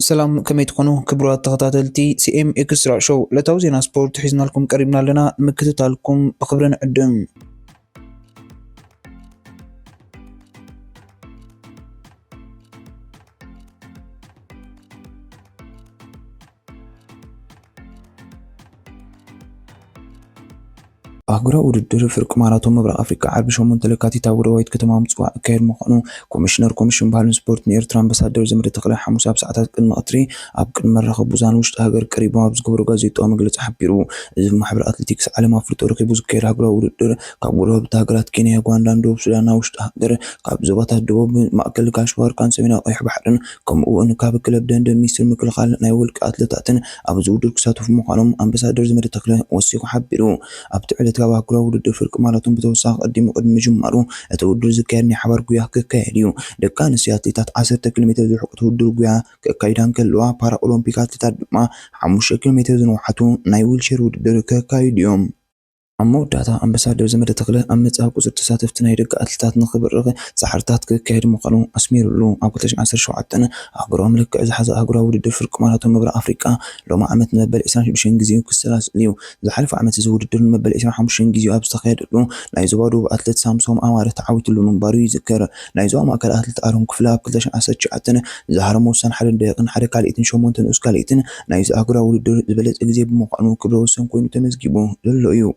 سلام كما تكونوا كبرات تغطاتلتي سي ام اكسترا شو لتوزينا سبورت حيزنا لكم قريبنا لنا مكتتا لكم بخبرنا عدم أهجرا ودر فرق ماراثون مبرا أفريقيا عرب شو منتلكاتي تاور وايد كتمام مصوا كير مخنو كوميشن بهالن سبورت نير ترامب بسادر زمر تقلع حموسا بساعات قد مقطري أبقى مرة خبوزان وش تهجر قريبا بزقبرو غازيتو مجلس حبيرو إذا محبر أتلتيكس على ما فرط أوركي بوز كير هجرا ودر كابورو بتهجرات كينيا غوانداندو بسودان وش تهجر كاب زبات الدوب مأكل كاشوار كان سمينا أي بحرن كم أو إنه كاب كلب دند ميسر مكل خال نايول كأتلتاتن أبزودر كساتو في مقالهم أم بسادر زمر تقلع وسيكو حبيرو أبتعد تابع كلا ودر فرق مالتهم بتوساق قديم قدم جمرو أتودر ذكرني حبر قيا ككهريو دكان سياتي 10 كيلومتر ذو حق تودر قيا كايدان كلوا بارا أولمبيكات تتدمع 5 كيلومتر ذو حتو نايول شير ودر كايديوم عمو داتا أمبسادر زمر تقله أمت أبو زر تساتف تنايدك أتلتات نخبر رغ سحرتات كهد مقالو أسمير له أبو تلش عسر شو عتنا أقرأ لك إذا حزا أقرأ ودي فرق مالتهم مبرا أفريقيا لو ما عمت مبل إسرائيل بشين جزيو كسلاس ليو إذا حلف عمت زود الدر مبل إسرائيل حمشين جزيو أبستخير له لا يزوادو أتلت سامسوم أمارة تعاوت له من بارو يذكر لا يزوا ما أكل أتلت أرهم كفلا بكلش عسر شو عتنا إذا هرمو سن حل دقن حركة لقيتن شو مونتن أسكاليتن لا يز أقرأ ودي البلد إجزي بمقانو كبرو سن كوينو تمزجيبو للو يو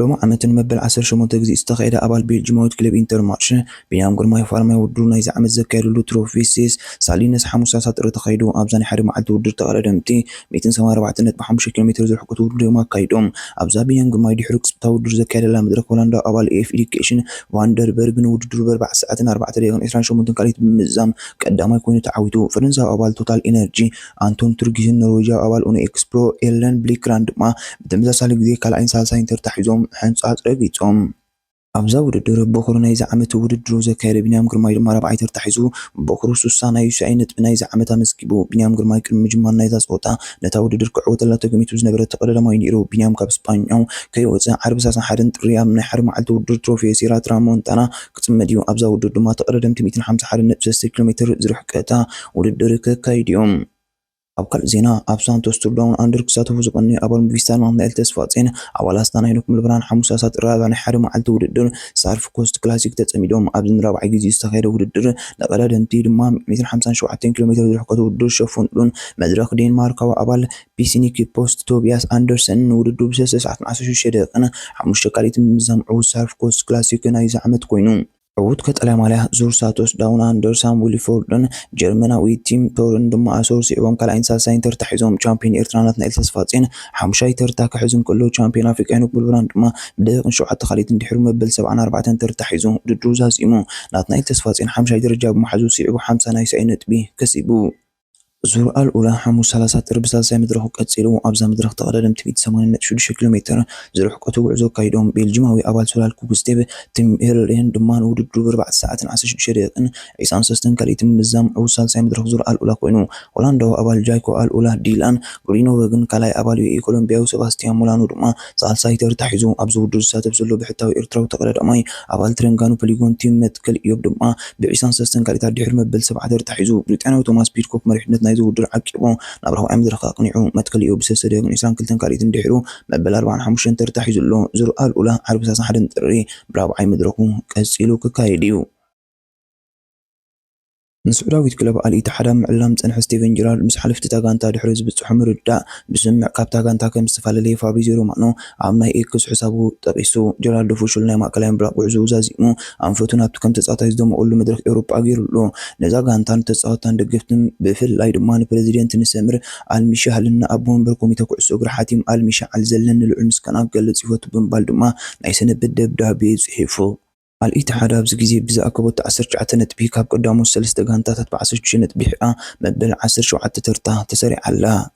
لما عمت المبل 10 شمونت جزء استخيد أبال بيلجيموت كلب إنتر ماتش بينام قرماي فارما ودرونا إذا عمت ذكر له تروفيسيس سالينس حموسا ساتر تخيدو أبزاني حرم عدو ودر تقردمتي 274 نت بحمش كيلومتر زر حقتو ما قيدوم أبزا بينام قرماي دي حركس بتاو در ذكر لا مدرك هولندا أبال إف إديكيشن فاندربرغ ودر بربع ساعات 4 دقائق 20 شمونت قاليت بمزام قدامي يكون تعويتو فرنسا أبال توتال إنرجي أنتون تركيزن نرويجا أبال أون إكسبرو إيرلان بليكراند ما بتمزاسال جدي كالعين سالسين ترتحيزوم حنصات رقيتهم أبزا ودر بخور نايز عمت ودر زكار بنيام قرماي ما ربعي ترتحيزو بخور سوسانا يسعينت بنايز عمتها مسكبو بنيام قرماي كرم مجمع نايز صوتا نتا ودر كعوة لا تقميت وزنبرة تقرر ما ينيرو بنيام كاب اسبانيو كي وزا حرب ساسا حرن ريال من حرم عدو ودر تروفي سيرات رامون تانا كتم مديو أبزا ودر ما تقرر دمت 250 حرن بسس كيلومتر زرح كتا ودر كايديوم أبقى زينا أبسان تستردون أندر كساتو فوزقني أبل مفيستان مهنا التسفاتين أول أستانا ينكم البران حموسا سات رابع نحرم على ودر صارف كوست كلاسيك تتسميدهم أبزن رابع جيزي استخير ودر لقلا دمتي لما 250 شوعتين كيلومتر رحقة ودر شوفون لون مدرك دنمارك وأبل بيسينيكي بوست توبياس أندرسن ودر بسس 19 شدقنا حموش تقاليت مزمعو صارف كوست كلاسيك نايز عمد كوينون عود كتلام عليه زور ساتوس داون أندرسان ويليفوردن جرمناوي تيم تورن دم أسور سيوم كلا سالسين ترتحزوم شامبيون إيرترانات نيل تسفاتين حمشاي ترتاك حزم كله شامبيون أفريقيا بالبراند ما بدأ نشوع حتى خليت اندحرو مبل 4 ترتحزوم دروزاز إيمو نات نيل تسفاتين حمشاي درجة بمحزو سيعو حمسة نايس عينت بيه كسبو زور الأولى حمو 3 ربسال ساي مدرخو كتسيلو أبزا مدرخ تقدم تبيت 80 كيلومتر زرح قطو عزو كايدوم بيلجماوي أبال سلال كوكستيب تم إيرلين دمان ودرو 4 ساعات 10 دقيقة عيسان سستن كالي تم مزام عوسال ساي مدرخ زور الأولى كوينو هولندا أبال جايكو الأولى ديلان غرينو وغن كالاي أبال يوي كولومبيا وسباستيان مولانو دما سال ساي ترتحزو أبزو درو ساتب زلو بحتاوي إرتراو تقدر أماي أبال ترنغانو بليغون تيم متكل يوب دما بعيسان سستن كالي تاردي حرمة بل 7 ترتحزو بريطانيا وتوماس بيركوك مريحنت نايزو ودر عقبو نبرهو أمدر خاقنيعو متكل يوب سسديو نيسان كلتن كاليتن دحرو مبل 4 ترتحي زلو زر الأولى حرب ساسا حدن تري برابع مدركو كسيلو كايديو نسعوداويت كلب الاتحاد معلم صنح ستيفن جيرارد مس حلفت تاغانتا دحرز بصحم ردا بسمع كاب تاغانتا كم استفاللي فابريزيرو مانو عمنا اكس حسابو طبيسو جيرارد فوشلنا ماكلام برا وعزو زازيمو انفتنا بكم تصاتا يزدم اول مدرك اوروبا غيرلو نزا غانتان تصاتا دغفتن بفل لاي دمان بريزيدنت نسمر المشي هلنا ابون بركوميتا كعسو غرحاتيم المشي علزلن العلمس كان قلص يفوت بنبال دما نايسن بدبدابي صحيفو الاتحاد أبز جزء بزاكبوت 10 نت بيكاب قدامه 3 غانتات 14 نت بيحا مبل 10 ترتا تسرع الله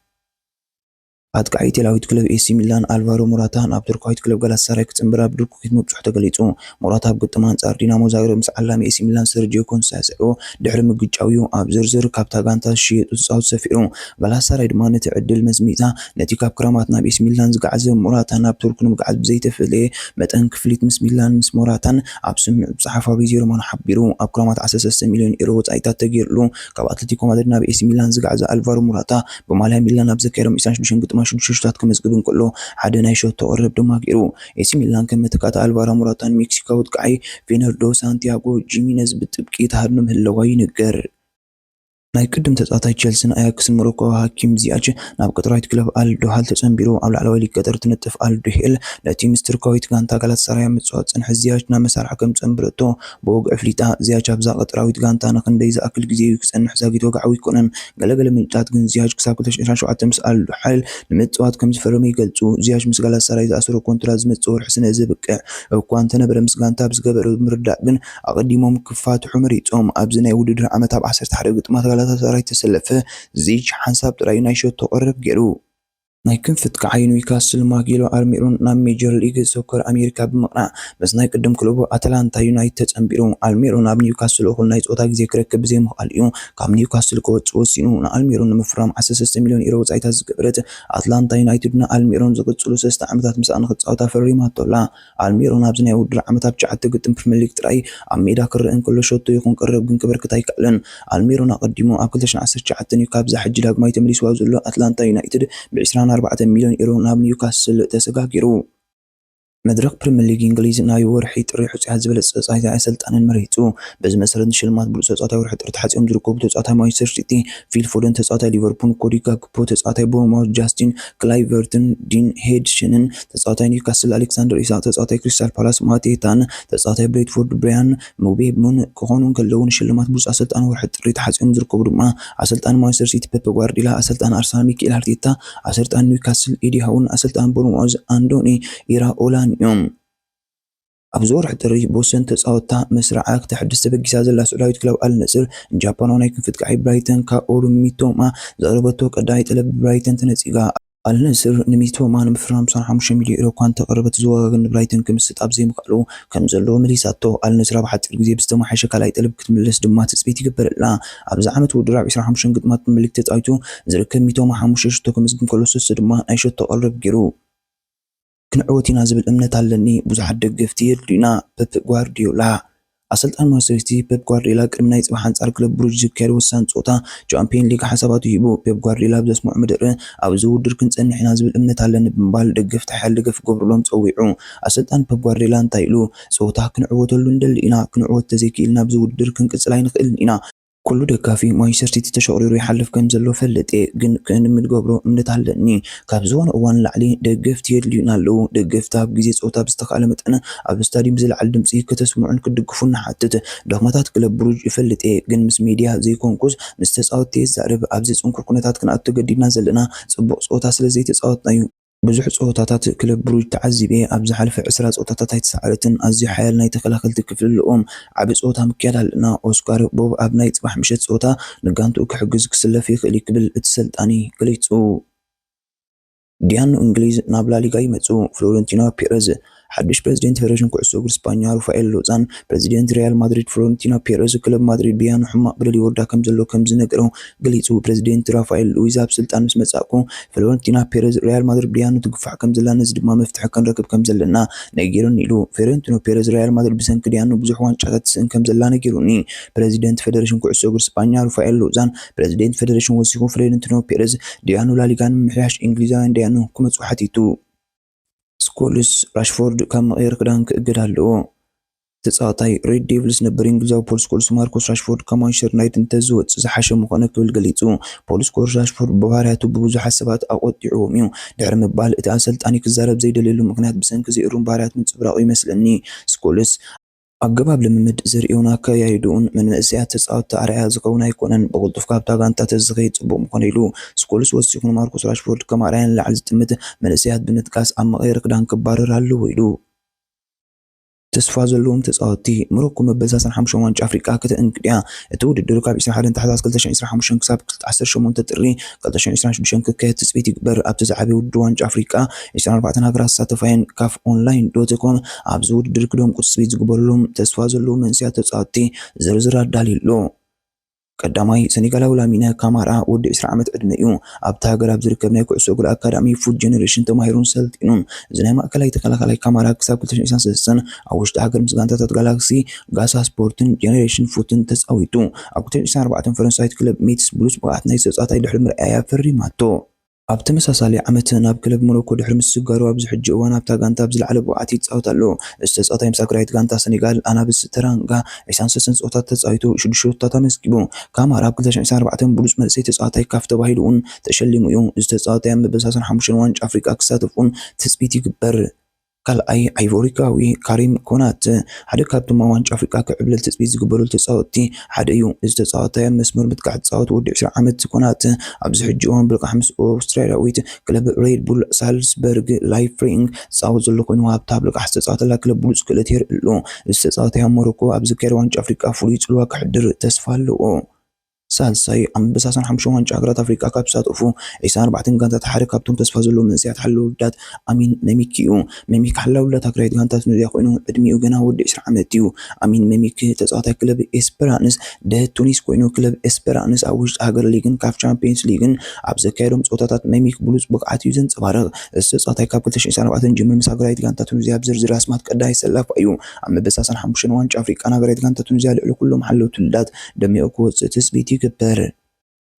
ኣጥቃዒ ቴላዊት ክለብ ኤሲ ሚላን ኣልቫሮ ሞራታ ናብ ቱርካዊት ክለብ ጋላታሳራይ ክጽምብራ ብድርኩት ምብጽሑ ተገሊጹ። ሞራታ ኣብ ግጥም ኣንጻር ዲናሞ ዛግረብ ምስ ዓላሚ ኤሲ ሚላን ሰርጂዮ ኮንሳሴኦ ድሕሪ ምግጫዊኡ ኣብ ዝርዝር ካብታ ጋንታ ዝሽየጡ ተጻወት ሰፊሩ። ጋላታሳራይ ድማ ነቲ ዕድል መዝሚታ ነቲ ካብ ክራማት ናብ ኤሲ ሚላን ዝገዓዘ ሞራታ ናብ ቱርክ ንምግዓዝ ብዘይተፈለየ መጠን ክፍሊት ምስ ሚላን ምስ ሞራታን ኣብ ስምዕ ብጽሓፍ ፋብሪዚዮ ሮማኖ ሓቢሩ። ኣብ ክራማት 13 ሚልዮን ዩሮ ወጻኢታት ተገይሩሉ ካብ ኣትሌቲኮ ማድሪድ ናብ ኤሲ ሚላን ዝገዓዘ ኣልቫሮ ሞራታ ብማልያ ሚላን ኣብ ዘካየዶም 26 ግጥማት 6 ክመዝግብ እንከሎ ሓደ ናይ ሾቶ ቅርብ ድማ ገይሩ። ኤሲ ሚላን ከም መተካተ ኣልቫሮ ሞራታን ሜክሲካዊ ጥቃዒ ፌርናንዶ ሳንቲያጎ ጂሚነዝ ብጥብቂ ተሃድኖ ምህላዋ ይንገር። ናይ ቅድም ተጻዋታይ ቸልሲን ኣያክስን ሞሮኮዊ ሃኪም ዚያች ናብ ቀጠራዊት ክለብ ኣል ዶሃል ተጸምቢሩ። ኣብ ላዕለዋይ ሊግ ቀጠር ትነጥፍ ኣል ዶሃል ነቲ ምስ ቱርካዊት ጋንታ ጋላታሳራይ ምጽዋት ጽንሕ ዚያች ናብ መሳርሒ ከም ጸምብረቶ ብወግዒ ፍሊጣ። ዚያች ኣብዛ ቀጠራዊት ጋንታ ንክንደይ ዝኣክል ግዜ ክጸንሕ ዛጊት ወግዓዊ ይኮነን። ገለገለ ምንጫት ግን ዚያች ክሳብ 2027 ምስ ኣል ዶሃል ንምጽዋት ከም ዝፈረመ ይገልጹ። ዚያች ምስ ጋላታሳራይ ዝኣሰሮ ኮንትራት ዝመጽእ ወርሒ ስነ ዘብቅዕ እኳ እንተነበረ ምስ ጋንታ ብዝገበረ ምርዳእ ግን ኣቐዲሞም ክፋትሑ መሪጾም። ኣብዚ ናይ ውድድር ዓመት ኣብ 11 ግጥማት ጋላታሳራይ ተሰለፈ። ዚያች ሓንሳብ ጥራይ ናይ ሾቶ ቅርብ ገይሩ። ናይ ክንፍት ከዓይ ኒውካስል ማጊሎ ኣልሚሮን ናብ ሜጀር ሊግ ሶከር ኣሜሪካ ብምቕናዕ ምስ ናይ ቅድም ክለቡ ኣትላንታ ዩናይትድ ተጸምቢሩ። ኣልሚሮን ናብ ኒውካስል እኹል ናይ ጾታ ግዜ ክረክብ ብዘይምኽኣል እዩ ካብ ኒውካስል ክወጽእ ወሲኑ። ንኣልሚሮን ንምፍራም 13 ሚልዮን ዩሮ ወጻኢታት ዝገበረት ኣትላንታ ዩናይትድ ንኣልሚሮን ዝቕጽሉ 3 ዓመታት ምስኣ ንኽጻወታ ፈሪማቶላ። ኣልሚሮን ኣብዚ ናይ ውድድር ዓመት ኣብ 9 ግጥም ፕሪምየር ሊግ ጥራይ ኣብ ሜዳ ክርአ እንከሎ ሾቶ ይኹን ቅርብ ግን ክበርክት ኣይከኣለን። ኣልሚሮን ኣቐዲሙ ኣብ 2019 ካብዛ ሕጂ ዳግማይ ተመሊሱ ኣብ ዘሎ ኣትላንታ ዩናይትድ ብ24 ሚልዮን ዩሮ ናብ ኒውካስል ተሰጋጊሩ። መድረክ ፕሪምየር ሊግ እንግሊዝ ናይ ወርሒ ጥሪ ሕጽያት ዝበለጸ ተጻዋታይ ኣሰልጣንን መሪጹ። በዚ መሰረት ሽልማት ብሉጽ ተጻዋታይ ወርሒ ጥሪ ተሓጺቦም ዝርከቡ ተጻዋታይ ማንቸስተር ሲቲ ፊል ፎደን፣ ተጻዋታይ ሊቨርፑል ኮዲ ጋክፖ፣ ተጻዋታይ ቦርንማውዝ ጃስቲን ክላይቨርትን፣ ዲን ሄድሽንን፣ ተጻዋታይ ኒውካስል ኣሌክሳንደር ኢሳቅ፣ ተጻዋታይ ክሪስታል ፓላስ ማቴታን፣ ተጻዋታይ ብሬንትፎርድ ብራያን ምቤሞን ክኾኑ ከለዉ ሽልማት ብሉጽ ኣሰልጣን ወርሒ ጥሪ ተሓጺቦም ዝርከቡ ድማ ኣሰልጣን ማንቸስተር ሲቲ ፔፕ ጓርዲዮላ፣ ኣሰልጣን ኣርሰናል ሚኬል አርቴታ፣ ኣሰልጣን ኒውካስል ኤዲ ሃውን፣ ኣሰልጣን ቦርንማውዝ አንዶኒ ኢራኦላን እዮም። ኣብዚ ወርሒ ጥሪ ብወሰን ተጻወትታ መስርዓ ክትሕድስ ተበጊሳ ዘላ ሱዳዊት ክለብ ኣል ነስር ጃፓናዊ ናይ ክንፍት ከዓይ ብራይተን ካኦሩ ሚቶማ ዘቕረበቶ ቀዳማይ ጠለብ ብራይተን ተነጺጋ። ኣል ነስር ንሚቶማ ንምፍራም 55 ሚልዮን ዩሮ እኳ እንተቕረበት ዝወጋገን ብራይተን ክምስጥ ኣብ ዘይምኽኣሉ ከም ዘለዎ መሊሳቶ። ኣል ነስር ኣብ ሓፂር ግዜ ብዝተመሓየሸ ካልኣይ ጠለብ ክትምለስ ድማ ትፅቢት ይግበረላ። ኣብዚ ዓመት ውድድር ኣብ 25 ግጥማት ፕሪምየር ሊግ ተጻዊቱ ዝርከብ ሚቶማ 5 ሾቶ ከምዝግን ከሎ ሶስት ድማ ናይ ሾቶ ቅርብ ገይሩ። ክንዕወት ኢና ዝብል እምነት ኣለኒ ብዙሓት ደገፍቲ የድልዩና ፔፕ ጓርዲዮላ። ኣሰልጣን ማንቸስተር ሲቲ ፔፕ ጓርዲዮላ ቅድሚ ናይ ጽባሕ አንጻር ክለብ ብሩጅ ዝካየድ ወሳኒ ጾታ ቻምፒየን ሊግ ሓሳባቱ ሂቡ። ፔፕ ጓርዲዮላ ብዘስምዖ መደረ ኣብዚ ውድድር ክንጸንሕ ኢና ዝብል እምነት ኣለኒ ብምባል ደገፍቲ ሓያል ደገፍ ክገብርሎም ፀዊዑ። ኣሰልጣን ፔፕ ጓርዲዮላ እንታይ ኢሉ? ጾታ ክንዕወተሉ እንደሊ ኢና፣ ክንዕወት ተዘይክኢልና ኣብዚ ውድድር ክንቅጽል ኣይንኽእልን ኢና። ኩሉ ደጋፊ ማንቸስተር ሲቲ ተሸቂሩ ይሓልፍ ከም ዘሎ ፈለጤ፣ ግን ክንምዝገብሮ እምነት ኣለኒ። ካብ ዝኾነ እዋን ላዕሊ ደገፍቲ የድልዩና ኣለዉ። ደገፍቲ ኣብ ግዜ ፆታ ብዝተኻእለ መጠን ኣብ ስታድዮም ዝለዓል ድምፂ ከተስምዑን ክድግፉን ንሓትት። ድኽመታት ክለብ ብሩጅ ይፈልጥ እየ፣ ግን ምስ ሚድያ ዘይኮንኩስ ምስ ተፃወትቲ የዛርብ። ኣብዚ ፅንኩር ኩነታት ክንኣቱ ተገዲድና ዘለና ፅቡቅ ፆታ ስለዘይተፃወትና እዩ። ብዙሕ ፆታታት ክለብ ብሩጅ ተዓዚበ። ኣብ ዝሓለፈ 20 ፆታታት ኣይተሰዓረትን። ኣዝዩ ሓያል ናይ ተኸላኸልቲ ክፍሊ ኣለዎም። ዓቢ ፆታ ምክያድ ኣለና። ኦስካር ቦብ ኣብ ናይ ጽባሕ ምሸት ፆታ ንጋንትኡ ክሕግዝ ክስለፍ ይኽእል ክብል እቲ ሰልጣኒ ገሊጹ። ዲያኑ እንግሊዝ ናብ ላሊጋ ይመጹ። ፍሎረንቲኖ ፔሬዝ ሓድሽ ፕሬዚደንት ፌደሬሽን ኩዕሶ እግሪ ስፓኛ ሩፋኤል ሎዛን ፕሬዚደንት ሪያል ማድሪድ ፍሎረንቲኖ ፔሬዝ ክለብ ማድሪድ ቢያኑ ሕማቅ በደል ይወርዳ ከም ዘሎ ከም ዝነገረው ገሊጹ። ፕሬዚደንት ራፋኤል ሉዊዝ ኣብ ስልጣን ምስ መጻእኩ ፍሎረንቲኖ ፔሬዝ ሪያል ማድሪድ ቢያኑ ትግፋዕ ከም ዘላ ነዚ ድማ መፍትሒ ክንረክብ ከም ዘለና ነጊሩኒ ኢሉ። ፍሎረንቲኖ ፔሬዝ ሪያል ማድሪድ ብሰንኪ ዲያኑ ብዙሕ ዋንጫታት ትስእን ከም ዘላ ነጊሩኒ። ፕሬዚደንት ፌደሬሽን ኩዕሶ እግሪ ስፓኛ ሩፋኤል ሎዛን ፕሬዚደንት ፌደሬሽን ወሲኹ ፍሎረንቲኖ ፔሬዝ ዲያኑ ላሊጋን ምምሕያሽ እንግሊዛውያን ዲያኑ ክመጹ ሓቲቱ። ስኮልስ ራሽፎርድ ካብ መቐየር ክዳን ክእገድ ኣለዎ። ተጻዋታይ ሬድ ዴቪልስ ነበር እንግሊዛዊ ፖል ስኮልስ ማርኮስ ራሽፎርድ ካብ ማንቸስተር ዩናይትድ እንተዝወፅእ ዝሓሸ ምኾነ ክብል ገሊጹ። ፖል ስኮልስ ራሽፎርድ ብባህርያቱ ብብዙሓት ሰባት ኣቆጢዕዎም እዩ ድሕሪ ምባል እቲ ኣሰልጣኒ ክዛረብ ዘይደልየሉ ምክንያት ብሰንኪ ዘይሩን ባህርያት ምንፅብራቑ ይመስለኒ። ስኮልስ ኣገባብ ልምምድ ዘርእዩን ኣከያይድኡን መንእሰያት ተጻወትቲ ኣርኣያ ዝኸውን ኣይኮነን። ብቕልጡፍ ካብታ ጋንታ ተዝኸይድ ጽቡቕ ምኾነ ኢሉ ስኮልስ ወሲኹ ማርኮስ ራሽፎርድ ከም ኣርኣያ ንላዕሊ ዝጥምት መንእሰያት ብምጥቃስ ኣብ መቐየሪ ክዳን ክባረር ኣለዎ ኢሉ። ተስፋ ዘለዎም ተጻወቲ ሞሮኮ መበዛስን 5 ዋንጫ ኣፍሪቃ ከተእንግድያ እቲ ውድድር ካብ 21 ታሕሳስ 2025 ክሳብ 18 ጥሪ 2026 ክካየድ ትጽቢት ይግበር። ኣብቲ ዝዓበየ ውድድር ዋንጫ ኣፍሪቃ 24 ሃገራት ዝሳተፋየን ካፍ ኦንላይን ዶት ኮም ኣብዚ ውድድር ክደምቁ ትጽቢት ዝግበረሎም ተስፋ ዘለዎም መንስያት ተጻወቲ ዝርዝር ኣዳሊሉ። ቀዳማይ ሴኔጋላዊ ላሚነ ካማራ ወዲ 20 ዓመት ዕድመ እዩ። ኣብታ ሃገር ኣብ ዝርከብ ናይ ኩዕሶ እግሪ ኣካዳሚ ፉት ጀነሬሽን ተማሂሩን ሰልጢኑን እዚ ናይ ማእከላይ ተከላካላይ ካማራ ክሳብ 2023 ኣብ ውሽጢ ሃገር ምስ ጋንታታት ጋላክሲ ጋሳ ስፖርትን ጀነሬሽን ፉትን ተጻዊቱ። ኣብ 2024 ፈረንሳዊት ክለብ ሜትስ ብሉስ ብቕዓት ናይ ተጻዋታይ ድሕሪ ምርኣያ ፈሪማቶ። ኣብ ተመሳሳሊ ዓመት ናብ ክለብ ሞሮኮ ድሕሪ ምስጋሩ ኣብዚ ሕጂ እዋን ኣብታ ጋንታ ብዝለዓለ ብቕዓት ይጻወት ኣሎ። እዚ ተጻዋታይ ምስ ኣገራዊት ጋንታ ሴኔጋል ኣናብስ ተራንጋ 23 ፀወታታት ተጻዊቱ 6 ሾታት ተመስጊቡ። ካማራ ኣብ 2024 ብሉጽ መንእሰይ ተጻዋታይ ካፍ ተባሂሉ እውን ተሸሊሙ እዩ። እዚ ተጻዋታይ ኣብ መበል 5 ዋንጫ ኣፍሪቃ ክሳተፉን ትጽቢት ይግበር። ካልኣይ አይቮሪካዊ ካሪም ኮናት ሓደ ካብቶም ዋንጫ ኣፍሪቃ ክዕብለል ትጽቢት ዝግበረሉ ተጻወቲ ሓደ እዩ። እዚ ተጻዋታይ መስመር ምትካዕ ተጻወት ወዲ 20 ዓመት ኮናት ኣብዚ ሕጂ እዋን ብልቃሕ ምስ ኣውስትራልያዊት ክለብ ሬድ ቡል ሳልስበርግ ላይፍሪንግ ተጻወት ዘሎ ኮይኑ ኣብታ ብልቃሕ ዝተጻወተላ ክለብ ብሉጽ ክእለት የርኢ ኣሎ። እዚ ተጻዋታይ ሞሮኮ ኣብ ዝካየድ ዋንጫ ኣፍሪቃ ፍሉይ ጽልዋ ክሕድር ተስፋ ኣለዎ። ሳልሳይ ኣንበሳሳን 5 ዋንጫ ሃገራት ኣፍሪቃ ካብ ዝሳተፉ 24 ጋንታታት ሓደ ካብቶም ተስፋ ዘለዎም መንስያት ሓላዊ ውላድ ኣሚን መሚክ እዩ። መሚክ ሓላዊ ውላድ ሃገራዊት ጋንታ ቱኒዝያ ኮይኑ ዕድሚኡ ገና ወዲ 20 ዓመት እዩ። ኣሚን መሚክ ተጻዋታይ ክለብ ኤስፐራንስ ደ ቱኒስ ኮይኑ ክለብ ኤስፐራንስ ኣብ ውሽጢ ሃገር ሊግን ካፍ ቻምፒየንስ ሊግን ኣብ ዘካየዶም ፀወታታት መሚክ ብሉጽ ብቕዓት እዩ ዘንጸባርቕ። እዚ ተጻዋታይ ካብ 2024 ጅምር ምስ ሃገራዊት ጋንታ ቱኒዝያ ብዝርዝር ኣስማት ቀዳማይ ሰላፍ እዩ። ኣብ መበሳሳን 5 ዋንጫ ኣፍሪቃ ሃገራዊት ጋንታ ቱኒዝያ ልዕሊ ኩሎም ሓለውቲ ውላድ ደሚቑ ክወጽእ ትጽቢት ይግበር።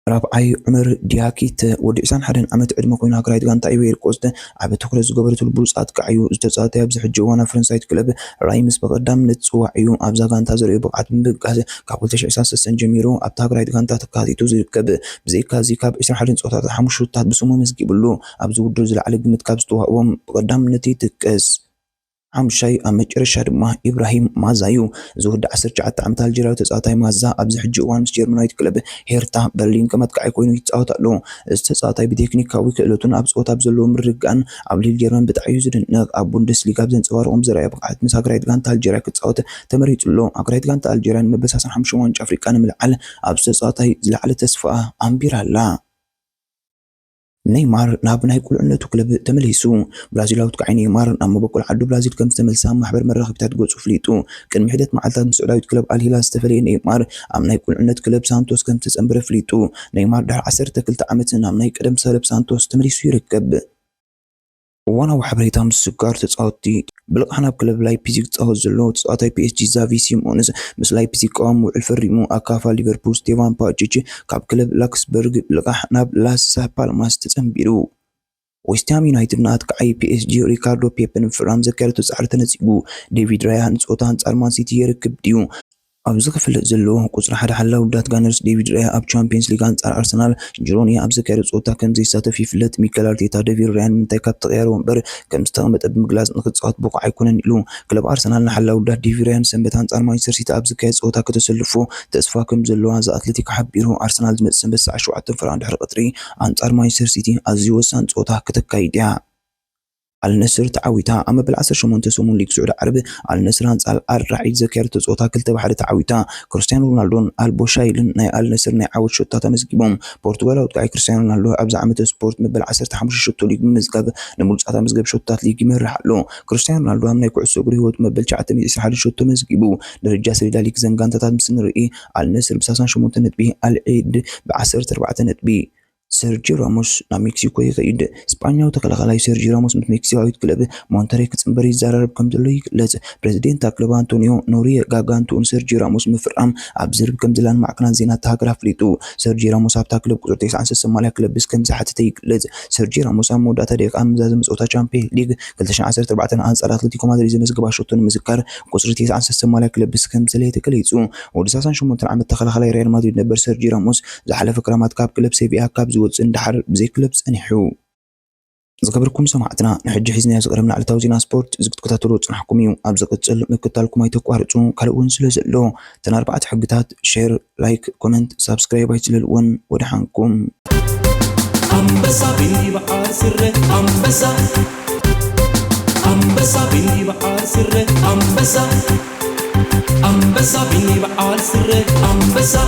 ራብዓይ ዑመር ዲያኪት ወዲ 21 ዓመት ዕድመ ኮይኑ ሃገራዊት ጋንታ ኢቮሪ ኮስት ዓብ ትኩረት ዝገበረትሉ ብሉጽ ኣጥቃዕ እዩ። እዚ ተጻዋታይ ኣብዚ ሕጂ እዋን ኣብ ፈረንሳዊት ክለብ ራይምስ በቀዳምነት ጽዋዕ እዩ። ኣብዛ ጋንታ ዘርእዮ ብቕዓት ብምብጋስ ካብ 2023 ጀሚሩ ኣብታ ሃገራዊት ጋንታ ተካቲቱ ዝርከብ። ብዘይካ እዚ ካብ 21 ፀወታታት 5 ሹታት ብስሙ መስጊብሉ። ኣብዚ ውድድር ዝለዓለ ግምት ካብ ዝተዋህቦም ብቀዳምነት ይጥቀስ። ሓሙሻይ ኣብ መጨረሻ ድማ ኢብራሂም ማዛ እዩ። እዚ ወዲ 19 ዓመት ኣልጀርያዊ ተጻዋታይ ማዛ ኣብዚ ሕጂ እዋን ምስ ጀርመናዊት ክለብ ሄርታ በርሊን ከመጥቃዒ ኮይኑ ይጻወት ኣሎ። እዚ ተጻዋታይ ብቴክኒካዊ ክእለቱን ኣብ ፀወታ ዘለዎ ምርግጋእን ኣብ ሊግ ጀርመን ብጣዕሚ እዩ ዝድነቕ። ኣብ ቡንደስሊጋ ዘንጸባርቖም ዘርኣየ ብቕዓት ምስ ሃገራዊት ጋንታ ኣልጀርያ ክጻወት ተመሪጹ ኣሎ። ሃገራዊት ጋንታ ኣልጀርያ ንመበሳሳን 5 ዋንጫ ኣፍሪቃ ንምልዓል ኣብ ተጻዋታይ ዝለዓለ ተስፋ ኣንቢራ ኣላ። ኔይማር ናብ ናይ ቁልዕነቱ ክለብ ተመሊሱ። ብራዚላዊ ተቃዓኒ ኔይማር ናብ መበቆል ዓዱ ብራዚል ከም ዝተመልሳ ማሕበር መራኸቢታት ገጹ ፍሊጡ። ቅድሚ ሕደት መዓልታት ምስ ሱዑዳዊት ክለብ አልሂላል ዝተፈለየ ኔይማር ኣብ ናይ ቁልዕነት ክለብ ሳንቶስ ከም ዝተጸንበረ ፍሊጡ። ኔይማር ድሕሪ 12 ዓመት ናብ ናይ ቀደም ሰለብ ሳንቶስ ተመሊሱ ይርከብ። እዋናዊ ሓበሬታ ምስ ስጋር ተጻወቲ ብልቃሕ ናብ ክለብ ላይፕዚግ ዝጻወት ዘሎ ተጻዋታይ ፒኤስጂ ዛቪ ሲሞንስ ምስ ላይፕዚግ ቀዋሚ ውዕል ፈሪሙ ኣካፋ ሊቨርፑል ስቴቫን ፓቺች ካብ ክለብ ላክስበርግ ብልቃሕ ናብ ላስ ፓልማስ ተጸንቢሩ። ዌስትሃም ዩናይትድ ንኣጥቃዓይ ፒኤስጂ ሪካርዶ ፔፕን ፍራም ዘካየደቶ ጻዕሪ ተነጺጉ። ዴቪድ ራያ ንጾታ አንጻር ማን ሲቲ የርክብ ድዩ። ኣብዚ ክፍለጥ ዘሎ ቁጽሪ ሓደ ሓላዊ ውዳት ጋነርስ ዴቪድ ራያ ኣብ ቻምፒየንስ ሊግ አንጻር ኣርሰናል ጅሮኒያ ኣብ ዘካየደ ጾታ ከም ዘይሳተፍ ይፍለጥ። ሚኬል ኣርቴታ ዴቪድ ራያን ምንታይ ካብ ተቐያሪ ወንበር ከም ዝተቐመጠ ብምግላጽ ንክጻወት ብቑዕ ኣይኮነን ኢሉ። ክለብ ኣርሰናል ንሓላዊ ውዳት ዴቪድ ራያን ሰንበት አንጻር ማንቸስተር ሲቲ ኣብ ዝካየድ ጾታ ከተሰልፎ ተስፋ ከም ዘለዋ ዘኣትሌቲክ ሓቢሩ። ኣርሰናል ዝመጽእ ሰንበት ሰዓት 7 ፍርቓ ድሕሪ ቀትሪ አንጻር ማንቸስተር ሲቲ ኣዝዩ ወሳኒ ጾታ ከተካይድ እያ። አልነስር ተዓዊታ ኣብ መበል 18 ሰሙን ሊግ ስዑድ ዓረብ አልነስር አንጻር አልራዒድ ዘካየደቶ ጾታ 2-1 ተዓዊታ። ክርስቲያኖ ሮናልዶን አልቦሻይልን ናይ አልነስር ናይ ዓወት ሾታ ተመዝጊቦም። ፖርቱጋላዊ ተቃዓይ ክርስቲያኖ ሮናልዶ ኣብዚ ዓመት ስፖርት መበል 15 ሾቶ ሊግ ብምዝጋብ ንምሉጻት መዝገብ ሾታት ሊግ ይመርሕ ኣሎ። ክርስቲያኖ ሮናልዶ ኣብ ናይ ኩዕሶ እግሪ ህይወቱ መበል 921 ሾቶ መዝጊቡ። ደረጃ ሰሌዳ ሊግ ዘን ጋንታታት ምስ ንርኢ አልነስር ብ38 ነጥቢ፣ አልዒድ ብ14 ነጥቢ። ሰርጂ ራሞስ ናብ ሜክሲኮ ይኸይድ። ስፓኛዊ ተከላካላይ ሰርጂ ራሞስ ምስ ሜክሲካዊት ክለብ ሞንተሬይ ክጽንበር ይዘራረብ ከም ዘሎ ይግለጽ። ፕሬዚደንት ክለብ አንቶኒዮ ኖሪየጋ ጋንቱኡን ሰርጂ ራሞስ ምፍራም ኣብ ዝርብ ከም ዘላን ማዕከናት ዜና ተሃገር ኣፍሊጡ። ሰርጂ ራሞስ ኣብታ ክለብ ቁጽሪ 90 ሰማልያ ክለብ ብስ ከም ዝሓተተ ይግለጽ። ሰርጂ ራሞስ ኣብ መወዳእታ ደቂቃ ምዛዘ መጽወታ ቻምፒየንስ ሊግ 2014 አንጻር አትሌቲኮ ማድሪድ ዘመዝገባ ሾቶ ንምዝካር ቁጽሪ 90 ሰማልያ ክለብ ብስ ከም ዘለየ ተገሊጹ። ወዲ 38 ዓመት ተከላካላይ ሪያል ማድሪድ ነበር ሰርጂ ራሞስ ዝሓለፈ ክረማት ካብ ክለብ ሴቪያ ካብ ዝወጽእ እንዳሓር ብዘይ ክለብ ጸኒሑ። ዝገበርኩም ሰማዕትና ንሕጂ ሒዝናዮ ዝቀረብና ዕለታዊ ዜና ስፖርት ዝክትከታተሉ ጽናሕኩም እዩ። ኣብ ዝቅጽል ምክትታልኩም ኣይተቋርጹ። ካልእ እውን ስለ ዘሎ ተን 4 ሕግታት ሼር፣ ላይክ፣ ኮሜንት፣ ሳብስክራይብ ኣይትዘልውን ወድሓንኩም። አንበሳ ቢበዓል ስረ አንበሳ أنبسا بني بعال سره أنبسا أنبسا بني بعال سره أنبسا